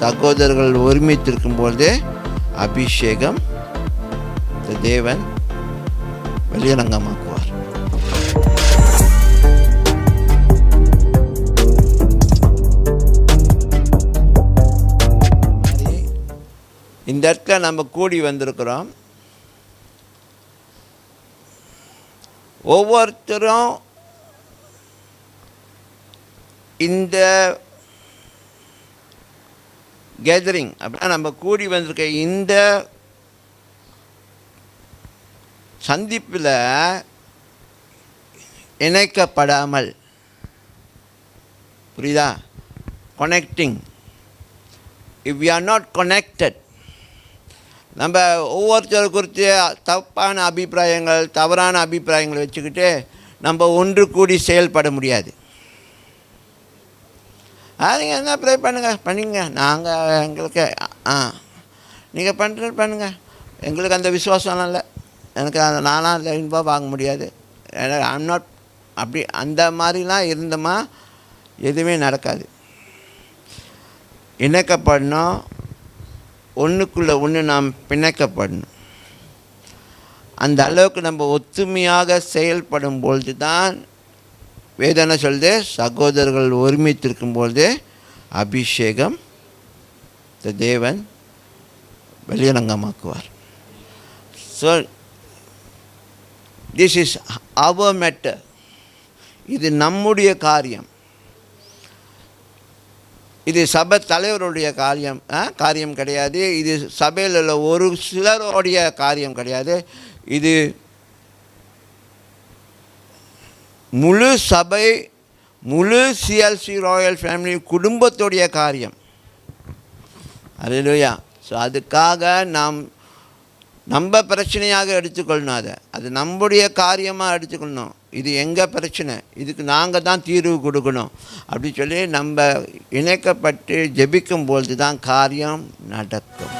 சகோதரர்கள் ஒருமித்திருக்கும்போது அபிஷேகம் தேவன் வெளியரங்கமாக்குவார். இந்த இடத்துல நம்ம கூடி வந்திருக்கிறோம். ஒவ்வொருத்தரும் இந்த கேதரிங் அப்படின்னா நம்ம கூடி வந்திருக்க இந்த சந்திப்பில் இணைக்கப்படாமல், புரியுதா, connecting, if we are not connected, நம்ம ஒவ்வொருத்தர் குறித்து தப்பான அபிப்பிராயங்கள் தவறான அபிப்பிராயங்களை வச்சுக்கிட்டு நம்ம ஒன்று கூடி செயல்பட முடியாது. நீங்கள் என்ன ப்ரே பண்ணிங்க, நாங்கள் எங்களுக்கு நீங்கள் பண்ணுங்கள், எங்களுக்கு அந்த விசுவாசம்லாம் இல்லை, எனக்கு அந்த நானாக அந்த இன்வால்வ் ஆக முடியாது, ஐம் நாட் அப்படி அந்த மாதிரிலாம் இருந்தோமா எதுவுமே நடக்காது. இணைக்கப்படணும், ஒன்றுக்குள்ளே ஒன்று நாம் பிணைக்கப்படணும். அந்த அளவுக்கு நம்ம ஒத்துமையாக செயல்படும் பொழுது தான் வேதனை சொல்லுது, சகோதரர்கள் ஒருமித்திருக்கும் பொழுது அபிஷேகம் தேவன் வெளியரங்கமாக்குவார். So this is our matter. இது நம்முடைய காரியம், இது சபை தலைவருடைய காரியம் கிடையாது, இது சபையில் உள்ள ஒரு சிலருடைய காரியம் கிடையாது, இது முழு சபை முழு சிஎல்சி ராயல் ஃபேமிலி குடும்பத்துடைய காரியம். அல்லேலூயா. ஸோ அதுக்காக நாம் நம்ம பிரச்சனையாக எடுத்துக்கொள்ளணும், அது நம்முடைய காரியமாக எடுத்துக்கொள்ளணும். இது எங்கள் பிரச்சனை, இதுக்கு நாங்கள் தான் தீர்வு கொடுக்கணும் அப்படி சொல்லி நம்ம இணைக்கப்பட்டு ஜெபிக்கும் பொழுது தான் காரியம் நடக்கும்.